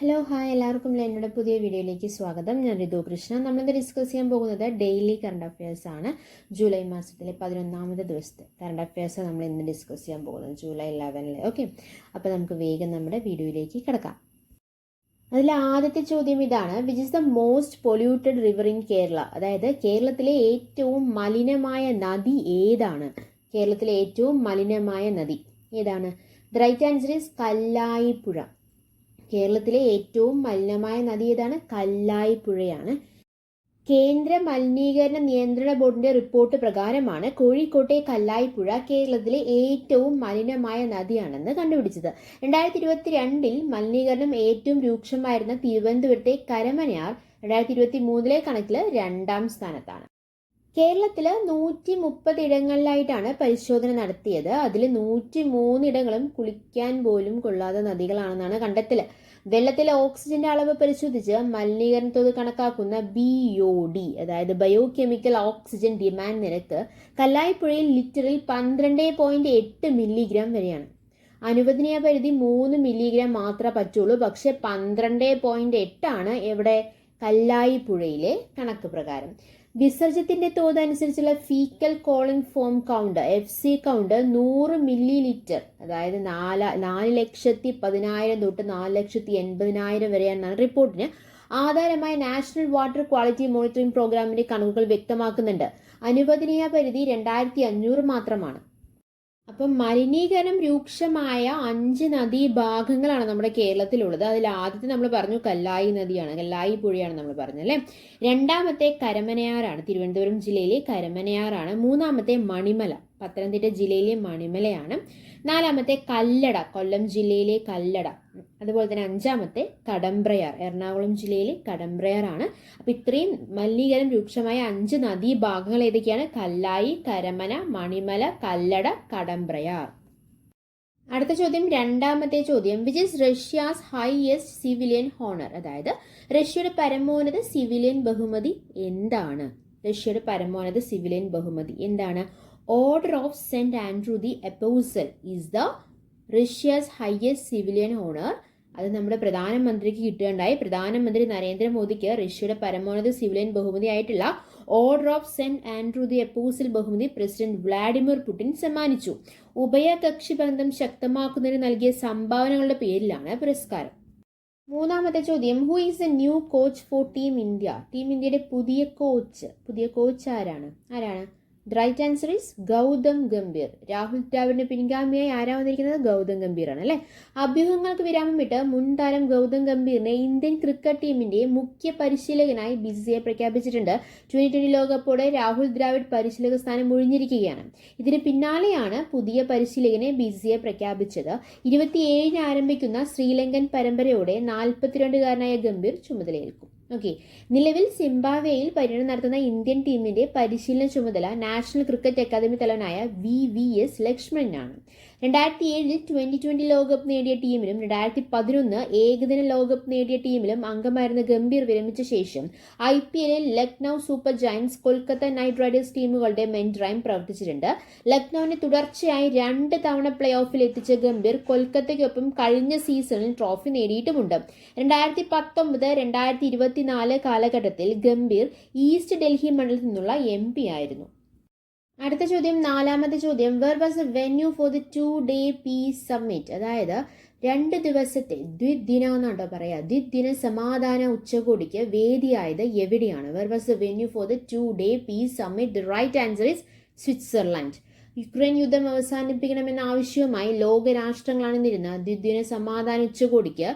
Hello hi എല്ലാവർക്കും എന്നോട് പുതിയ വീഡിയോയിലേക്ക് സ്വാഗതം. ഞാൻ ഋതു കൃഷ്ണ. നമ്മളിന്ന് ഡിസ്കസ് ചെയ്യാൻ പോകുന്നത് ഡെയിലി കറണ്ട് അഫയേഴ്സ് ആണ്. ജൂലൈ മാസത്തിലെ 11ാമത്തെ ദിവസത്തെ കറണ്ട് അഫയേഴ്സ് നമ്മൾ ഇന്ന് ഡിസ്കസ് ചെയ്യാൻ പോകുന്നത് ജൂലൈ 11. ഓക്കെ, അപ്പോൾ നമുക്ക് വേഗം നമ്മുടെ വീഡിയോയിലേക്ക് കിടക്കാം. അതിൽ ആദ്യത്തെ ചോദ്യം ഇതാണ്: which is the most polluted river in Kerala? അതായത് കേരളത്തിലെ ഏറ്റവും മലിനമായ നദി ഏതാണ്? കേരളത്തിലെ ഏറ്റവും മലിനമായ നദി ഏതാണ്? The right answer is Kallayippuzha. കേരളത്തിലെ ഏറ്റവും മലിനമായ നദി ഏതാണ്? കല്ലായിപ്പുഴയാണ്. കേന്ദ്ര മലിനീകരണ നിയന്ത്രണ ബോർഡിന്റെ റിപ്പോർട്ട് പ്രകാരമാണ് കോഴിക്കോട്ടെ കല്ലായിപ്പുഴ കേരളത്തിലെ ഏറ്റവും മലിനമായ നദിയാണെന്ന് കണ്ടുപിടിച്ചത്. 2022 മലിനീകരണം ഏറ്റവും രൂക്ഷമായിരുന്ന തിരുവനന്തപുരത്തെ കരമനയാർ 2023 കണക്കിൽ 2ാം സ്ഥാനത്താണ്. കേരളത്തിൽ 130 ഇടങ്ങളിലായിട്ടാണ് പരിശോധന നടത്തിയത്. അതിൽ 103 ഇടങ്ങളും കുളിക്കാൻ പോലും കൊള്ളാത്ത നദികളാണെന്നാണ് കണ്ടെത്തൽ. വെള്ളത്തിലെ ഓക്സിജന്റെ അളവ് പരിശോധിച്ച് മലിനീകരണ തോത് കണക്കാക്കുന്ന BOD, അതായത് ബയോ കെമിക്കൽ ഓക്സിജൻ ഡിമാൻഡ് നിരക്ക് കല്ലായിപ്പുഴയിൽ ലിറ്ററിൽ 12.8 മില്ലിഗ്രാം വരെയാണ്. അനുവദനീയ പരിധി 3 മില്ലിഗ്രാം മാത്രമേ പറ്റുള്ളൂ. പക്ഷെ 12.8 ആണ് എവിടെ? കല്ലായിപ്പുഴയിലെ കണക്ക് പ്രകാരം. വിസർജ്യത്തിന്റെ തോത് അനുസരിച്ചുള്ള fecal calling form count FC count 100 milli litre, അതായത് 4,10,000 തൊട്ട് 4,80,000 വരെയാണെന്നാണ് റിപ്പോർട്ടിന് ആധാരമായ നാഷണൽ വാട്ടർ ക്വാളിറ്റി മോണിറ്ററിംഗ് പ്രോഗ്രാമിന്റെ കണക്കുകൾ വ്യക്തമാക്കുന്നുണ്ട്. അനുവദനീയ പരിധി 2,500 മാത്രമാണ്. അപ്പം മലിനീകരണം രൂക്ഷമായ 5 നദീഭാഗങ്ങളാണ് നമ്മുടെ കേരളത്തിലുള്ളത്. അതിൽ ആദ്യത്തെ നമ്മൾ പറഞ്ഞു കല്ലായി നദിയാണ്, കല്ലായി പുഴയാണ് നമ്മൾ പറഞ്ഞല്ലേ. രണ്ടാമത്തെ കരമനയാറാണ്, തിരുവനന്തപുരം ജില്ലയിലെ കരമനയാറാണ്. മൂന്നാമത്തെ മണിമല, പത്തനംതിട്ട ജില്ലയിലെ മണിമലയാണ്. നാലാമത്തെ കല്ലട, കൊല്ലം ജില്ലയിലെ കല്ലട. അതുപോലെ തന്നെ 5ാമത്തെ കടമ്പ്രയാർ, എറണാകുളം ജില്ലയിലെ കടമ്പ്രയാറാണ്. അപ്പം ഇത്രയും മലിനീകരണം രൂക്ഷമായ 5 നദീഭാഗങ്ങൾ ഏതൊക്കെയാണ്? കല്ലായി, കരമന, മണിമല, കല്ലട, കടമ്പ്രയാർ. അടുത്ത ചോദ്യം, രണ്ടാമത്തെ ചോദ്യം: which is Russia's highest civilian honour? അതായത് റഷ്യയുടെ പരമോന്നത സിവിലിയൻ ബഹുമതി എന്താണ്? റഷ്യയുടെ പരമോന്നത സിവിലിയൻ ബഹുമതി എന്താണ്? Order of Saint Andrew the apostle is the Russia's highest civilian honour. അത് നമ്മുടെ പ്രധാനമന്ത്രിക്ക് കിട്ടുകയുണ്ടായി. പ്രധാനമന്ത്രി നരേന്ദ്രമോദിക്ക് റഷ്യയുടെ പരമോന്നത സിവിലിയൻ ബഹുമതി ആയിട്ടുള്ള order of Saint Andrew the apostle ബഹുമതി പ്രസിഡന്റ് വ്ളാഡിമിർ പുടിൻ സമ്മാനിച്ചു. ഉഭയകക്ഷി ബന്ധം ശക്തമാക്കുന്നതിന് നൽകിയ സംഭാവനകളുടെ പേരിലാണ് പുരസ്കാരം. മൂന്നാമത്തെ ചോദ്യം, who is a new coach for team India? Team ഇന്ത്യയുടെ പുതിയ കോച്ച് ആരാണ്? The right answer is Gautam Gambhir. Rahul ദ്രാവിഡിന്റെ പിൻഗാമിയായി ആരാ വന്നിരിക്കുന്നത്? ഗൗതം ഗംഭീർ ആണ് അല്ലെ. അഭ്യൂഹങ്ങൾക്ക് വിരാമം വിട്ട് മുൻ താരം ഗൗതം ഗംഭീറിനെ ഇന്ത്യൻ ക്രിക്കറ്റ് ടീമിന്റെ മുഖ്യ പരിശീലകനായി BCCI പ്രഖ്യാപിച്ചിട്ടുണ്ട്. 2020 ലോകകപ്പോടെ രാഹുൽ ദ്രാവിഡ് പരിശീലക സ്ഥാനം ഒഴിഞ്ഞിരിക്കുകയാണ്. ഇതിന് പിന്നാലെയാണ് പുതിയ പരിശീലകനെ BCCI പ്രഖ്യാപിച്ചത്. 27 ആരംഭിക്കുന്ന ശ്രീലങ്കൻ പരമ്പരയോടെ 42-കാരനായ ഗംഭീർ ചുമതലയേൽക്കും. ഓക്കെ, നിലവിൽ സിംബാബ്വേയിൽ പര്യടനം നടത്തുന്ന ഇന്ത്യൻ ടീമിന്റെ പരിശീലന ചുമതല നാഷണൽ ക്രിക്കറ്റ് അക്കാദമി തലവനായ VVS ലക്ഷ്മണനാണ്. 2007 2020 ലോകകപ്പ് നേടിയ ടീമിലും 2011 ഏകദിന ലോകകപ്പ് നേടിയ ടീമിലും അംഗമായിരുന്ന ഗംഭീർ വിരമിച്ച ശേഷം IPL Lucknow super Giants, Kolkata night Riders ടീമുകളുടെ മെന്ററായും പ്രവർത്തിച്ചിട്ടുണ്ട്. ലക്നൌവിനെ തുടർച്ചയായി 2 തവണ പ്ലേ ഓഫിൽ എത്തിച്ച ഗംഭീർ കൊൽക്കത്തയ്ക്കൊപ്പം കഴിഞ്ഞ സീസണിൽ ട്രോഫി നേടിയിട്ടുമുണ്ട്. 2019-2024 കാലഘട്ടത്തിൽ ഗംഭീർ ഈസ്റ്റ് ഡൽഹി മണ്ഡലത്തിൽ നിന്നുള്ള MP ആയിരുന്നു. അടുത്ത ചോദ്യം, നാലാമത്തെ ചോദ്യം, where was the venue for the 2-day peace summit? അതായത് 2 ദിവസത്തെ ദ്വിദിന എന്നാട്ടോ പറയാ, ദ്വിദിന സമാധാന ഉച്ചകോടിക്ക് വേദിയായത് എവിടെയാണ്? Where was the venue for the 2-day peace summit? The right answer is Switzerland. Ukraine യുദ്ധം അവസാനിപ്പിക്കണമെന്ന ആവശ്യവുമായി ലോകരാഷ്ട്രങ്ങളാണെന്നിരുന്ന ദ്വിദിന സമാധാന ഉച്ചകോടിക്ക്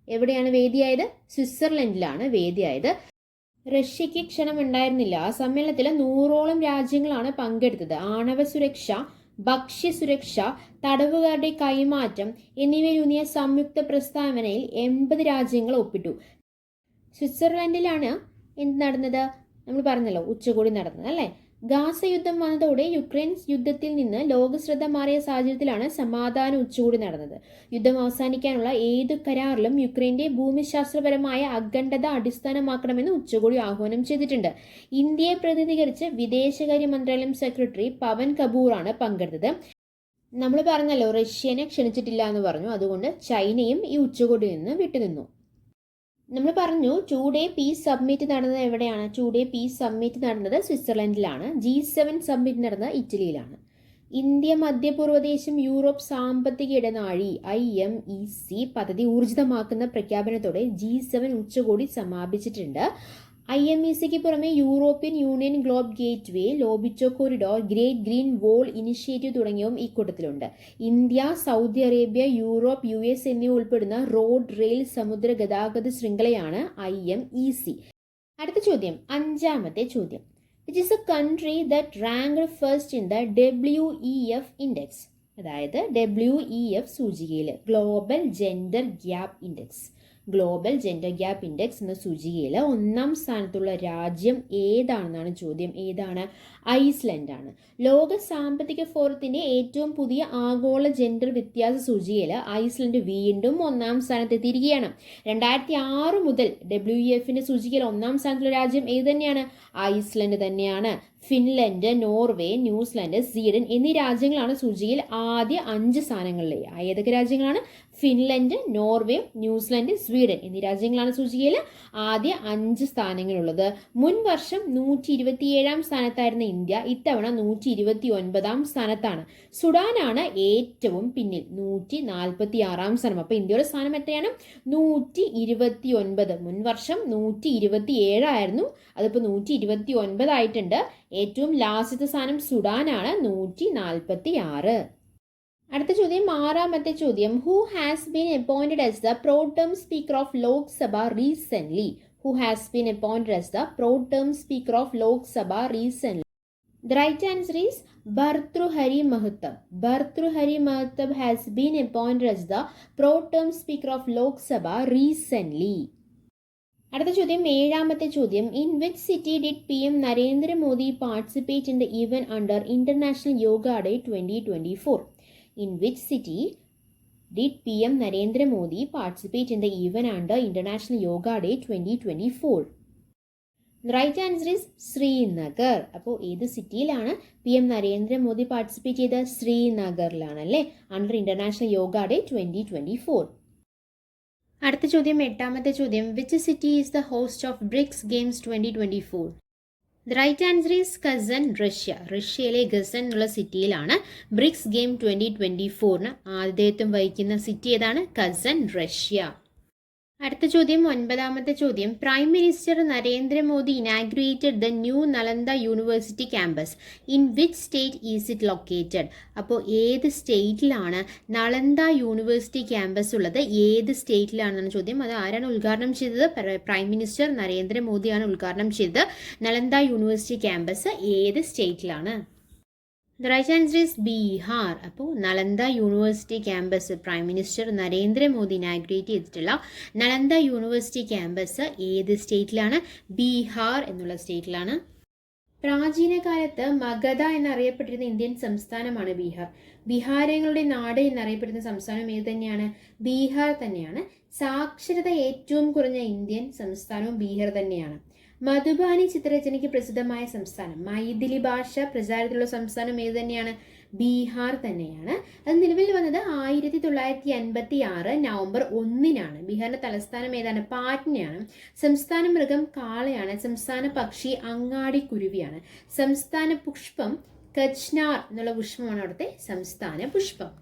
എവിടെയാണ് വേദിയായത്? സ്വിറ്റ്സർലൻഡിലാണ് വേദിയായത്. റഷ്യക്ക് ക്ഷണം ഉണ്ടായിരുന്നില്ല. ആ സമ്മേളനത്തിൽ 100ഓളം രാജ്യങ്ങളാണ് പങ്കെടുത്തത്. ആണവ സുരക്ഷ, ഭക്ഷ്യസുരക്ഷ, തടവുകാരുടെ കൈമാറ്റം എന്നിവയിലൂന്നിയ സംയുക്ത പ്രസ്താവനയിൽ 80 രാജ്യങ്ങൾ ഒപ്പിട്ടു. സ്വിറ്റ്സർലൻഡിലാണ് എന്ത് നടന്നത്? നമ്മൾ പറഞ്ഞല്ലോ, ഉച്ചകോടി നടന്നത് അല്ലേ. ഗാസ യുദ്ധം വന്നതോടെ യുക്രൈൻ യുദ്ധത്തിൽ നിന്ന് ലോകശ്രദ്ധ മാറിയ സാഹചര്യത്തിലാണ് സമാധാന ഉച്ചകോടി നടന്നത്. യുദ്ധം അവസാനിക്കാനുള്ള ഏതു കരാറിലും യുക്രൈന്റെ ഭൂമിശാസ്ത്രപരമായ അഖണ്ഡത അടിസ്ഥാനമാക്കണമെന്ന് ഉച്ചകോടി ആഹ്വാനം ചെയ്തിട്ടുണ്ട്. ഇന്ത്യയെ പ്രതിനിധീകരിച്ച് വിദേശകാര്യ മന്ത്രാലയം സെക്രട്ടറി പവൻ കപൂറാണ് പങ്കെടുത്തത്. നമ്മൾ പറഞ്ഞല്ലോ റഷ്യനെ ക്ഷണിച്ചിട്ടില്ല എന്ന് പറഞ്ഞു. അതുകൊണ്ട് ചൈനയും ഈ ഉച്ചകോടിയിൽ നിന്ന് വിട്ടുനിന്നു. നമ്മൾ പറഞ്ഞു 2-day പീസ് സബ്മിറ്റ് നടന്നത് എവിടെയാണ്? 2-day പീസ് സബ്മിറ്റ് നടന്നത് സ്വിറ്റ്സർലൻഡിലാണ്. G7 സബ്മിറ്റ് നടന്നത് ഇറ്റലിയിലാണ്. ഇന്ത്യ മധ്യപൂർവ്വദേശം യൂറോപ്പ് സാമ്പത്തിക ഇടനാഴി IMEC പദ്ധതി ഊർജിതമാക്കുന്ന പ്രഖ്യാപനത്തോടെ G7 ഉച്ചകോടി സമാപിച്ചിട്ടുണ്ട്. IMECക്ക് പുറമെ European union globe gateway, Lobito corridor, great green wall initiative തുടങ്ങിയവും ഇക്കൂട്ടത്തിലുണ്ട്. India, Saudi Arabia, Europe, US എന്നിവ ഉൾപ്പെടുന്ന റോഡ്, റെയിൽ, സമുദ്ര ഗതാഗത ശൃംഖലയാണ് IMEC. അടുത്ത ചോദ്യം, അഞ്ചാമത്തെ ചോദ്യം. Which is a country that ranked first in the WEF index? അതായത് WEF സൂചികയിൽ ഗ്ലോബൽ ജെൻഡർ ഗ്യാപ്പ് ഇൻഡെക്സ് എന്ന സൂചികയിൽ 1-ാം സ്ഥാനത്തുള്ള രാജ്യം ഏതാണെന്നാണ് ചോദ്യം. ഏതാണ്? ഐസ്ലൻഡ് ആണ്. ലോക സാമ്പത്തിക ഫോറത്തിന്റെ ഏറ്റവും പുതിയ ആഗോള ജെൻഡർ വ്യത്യാസ സൂചികയിൽ ഐസ്ലൻഡ് വീണ്ടും 1-ാം സ്ഥാനത്തെത്തിയിരിക്കുകയാണ്. 2006 മുതൽ WEFന്റെ സൂചികയിൽ 1-ാം സ്ഥാനത്തുള്ള രാജ്യം ഏത് തന്നെയാണ്? ഐസ്ലൻഡ് തന്നെയാണ്. ഫിൻലൻഡ്, നോർവേ, ന്യൂസിലാൻഡ്, സ്വീഡൻ എന്നീ രാജ്യങ്ങളാണ് സൂചികയിൽ ആദ്യ 5 സ്ഥാനങ്ങളിലെ. ഏതൊക്കെ രാജ്യങ്ങളാണ്? ഫിൻലൻഡ്, നോർവേ, ന്യൂസിലാൻഡ്, സ്വീഡൻ എന്നീ രാജ്യങ്ങളാണ് സൂചികയിൽ ആദ്യ 5 സ്ഥാനങ്ങളുള്ളത്. മുൻ വർഷം 127-ാം സ്ഥാനത്തായിരുന്ന ഇന്ത്യ ഇത്തവണ 129-ാം സ്ഥാനത്താണ്. സുഡാനാണ് ഏറ്റവും പിന്നിൽ, 146-ാം സ്ഥാനം. അപ്പോൾ ഇന്ത്യയുടെ സ്ഥാനം എത്രയാണ്? 129. മുൻ വർഷം 127 ആയിരുന്നു, അതിപ്പോൾ 129 ആയിട്ടുണ്ട്. ഏറ്റവും ലാസ്റ്റത്തെ സ്ഥാനം സുഡാനാണ്, 146. അടുത്ത ചോദ്യം, 6-ാമത്തെ ചോദ്യം. Who has been appointed as the pro term speaker of Lok Sabha recent? The right answer is Bhartruhari Mahtab. Bhartruhari Mahtab has been appointed as the pro term speaker of Lok Sabha recently. അടുത്ത ചോദ്യം, 7-ാമത്തെ ചോദ്യം. In which city did PM Narendra Modi participate in the event under International Yoga Day 2024? In which city did PM Narendra Modi participate in the event under International Yoga Day 2024? The right answer is Srinagar. അപ്പോൾ ഏത് സിറ്റിയിലാണ് PM Narendra Modi participate ചെയ്തത്? ശ്രീനഗറിലാണ് അല്ലേ, under international yoga day 2024. അടുത്ത ചോദ്യം, 8-ാമത്തെ ചോദ്യം. Which city is the host of BRICS games 2024? The right answer is Curzon, Russia. റഷ്യയിലെ ഗസൻ എന്നുള്ള സിറ്റിയിലാണ് BRICS game 2024 ആതിഥേയത്വം വഹിക്കുന്ന സിറ്റി ഏതാണ്? Curzon, Russia. അടുത്ത ചോദ്യം, 9-ാമത്തെ ചോദ്യം. Prime minister Narendra Modi inaugurated the new നലന്ദ university campus. In which state is it located? അപ്പോൾ ഏത് സ്റ്റേറ്റിലാണ് നളന്ദ യൂണിവേഴ്സിറ്റി ക്യാമ്പസ് ഉള്ളത്? ഏത് സ്റ്റേറ്റിലാണെന്നാണ് ചോദ്യം. അത് ആരാണ് ഉദ്ഘാടനം ചെയ്തത്? പ്രൈം മിനിസ്റ്റർ നരേന്ദ്രമോദിയാണ് ഉദ്ഘാടനം ചെയ്തത്. നളന്ദ യൂണിവേഴ്സിറ്റി ക്യാമ്പസ് ഏത് സ്റ്റേറ്റിലാണ്? The right answer is Bihar. അപ്പോൾ Nalanda university campus prime minister Narendra Modi inaugurate ചെയ്തിട്ടുള്ള നളന്ദ യൂണിവേഴ്സിറ്റി ക്യാമ്പസ് ഏത് സ്റ്റേറ്റിലാണ്? ബീഹാർ എന്നുള്ള സ്റ്റേറ്റിലാണ്. പ്രാചീന കാലത്ത് മഗധ എന്നറിയപ്പെട്ടിരുന്ന ഇന്ത്യൻ സംസ്ഥാനമാണ് ബീഹാർ. ബിഹാരങ്ങളുടെ നാട് എന്നറിയപ്പെടുന്ന സംസ്ഥാനം ഏത് തന്നെയാണ്? ബീഹാർ തന്നെയാണ്. സാക്ഷരത ഏറ്റവും കുറഞ്ഞ ഇന്ത്യൻ സംസ്ഥാനവും ബീഹാർ തന്നെയാണ്. മധുബാനി ചിത്രരചനയ്ക്ക് പ്രസിദ്ധമായ സംസ്ഥാനം, മൈഥിലി ഭാഷ പ്രചാരത്തിലുള്ള സംസ്ഥാനം ഏത് തന്നെയാണ്? ബീഹാർ തന്നെയാണ്. അത് നിലവിൽ വന്നത് 1956 നവംബർ 1-നാണ്. ബീഹാറിന്റെ തലസ്ഥാനം ഏതാണ്? പാറ്റ്നയാണ്. സംസ്ഥാന മൃഗം കാളയാണ്. സംസ്ഥാന പക്ഷി അങ്ങാടിക്കുരുവിയാണ്. സംസ്ഥാന പുഷ്പം കച്ച്നാർ എന്നുള്ള പുഷ്പമാണ് അവിടുത്തെ സംസ്ഥാന പുഷ്പം.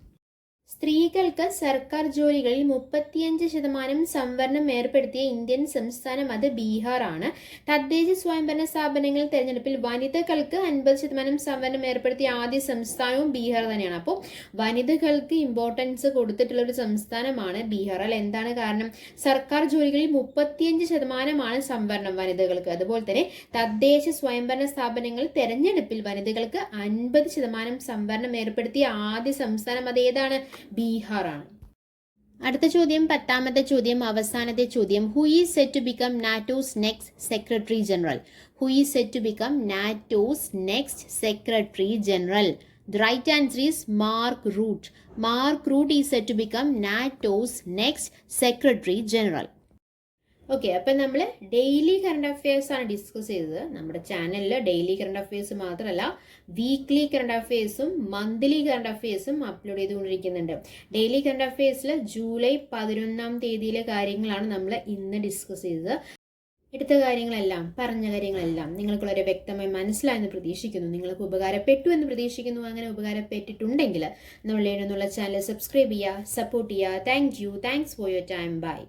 സ്ത്രീകൾക്ക് സർക്കാർ ജോലികളിൽ 35% സംവരണം ഏർപ്പെടുത്തിയ ഇന്ത്യൻ സംസ്ഥാനം അത് ബീഹാർ ആണ്. തദ്ദേശ സ്വയംഭരണ സ്ഥാപനങ്ങൾ തെരഞ്ഞെടുപ്പിൽ വനിതകൾക്ക് 50% സംവരണം ഏർപ്പെടുത്തിയ ആദ്യ സംസ്ഥാനവും ബീഹാർ തന്നെയാണ്. അപ്പോൾ വനിതകൾക്ക് ഇമ്പോർട്ടൻസ് കൊടുത്തിട്ടുള്ള ഒരു സംസ്ഥാനമാണ് ബീഹാർ. അല്ല, എന്താണ് കാരണം? സർക്കാർ ജോലികളിൽ 35% സംവരണം വനിതകൾക്ക്. അതുപോലെ തന്നെ തദ്ദേശ സ്വയംഭരണ സ്ഥാപനങ്ങൾ തെരഞ്ഞെടുപ്പിൽ വനിതകൾക്ക് 50% സംവരണം ഏർപ്പെടുത്തിയ ആദ്യ സംസ്ഥാനം അതേതാണ്? ബീഹാറാണ്. അടുത്ത ചോദ്യം, 10-ാമത്തെ ചോദ്യം, അവസാനത്തെ ചോദ്യം. Who is set to become NATO's next secretary general? Who is set to become NATO's next secretary general? The right answer is Mark Rutte. Mark Rutte is set to become NATO's next Secretary General. Okay, അപ്പം നമ്മൾ daily current affairs ആണ് discuss ചെയ്തത്. നമ്മുടെ ചാനലിൽ daily current affairs മാത്രമല്ല weekly current അഫയേഴ്സും monthly current അഫയേഴ്സും upload ചെയ്തുകൊണ്ടിരിക്കുന്നുണ്ട്. ഡെയിലി കറണ്ട് അഫയേഴ്സിൽ ജൂലൈ 11 കാര്യങ്ങളാണ് നമ്മൾ ഇന്ന് ഡിസ്കസ് ചെയ്തത്. എടുത്ത കാര്യങ്ങളെല്ലാം, പറഞ്ഞ കാര്യങ്ങളെല്ലാം നിങ്ങൾക്ക് വളരെ വ്യക്തമായി മനസ്സിലായെന്ന് പ്രതീക്ഷിക്കുന്നു. നിങ്ങൾക്ക് ഉപകാരപ്പെട്ടു എന്ന് പ്രതീക്ഷിക്കുന്നു. അങ്ങനെ ഉപകാരപ്പെട്ടിട്ടുണ്ടെങ്കിൽ നമ്മൾ എന്നുള്ള ചാനൽ സബ്സ്ക്രൈബ് ചെയ്യുക, സപ്പോർട്ട് ചെയ്യുക. Thanks for your time. By.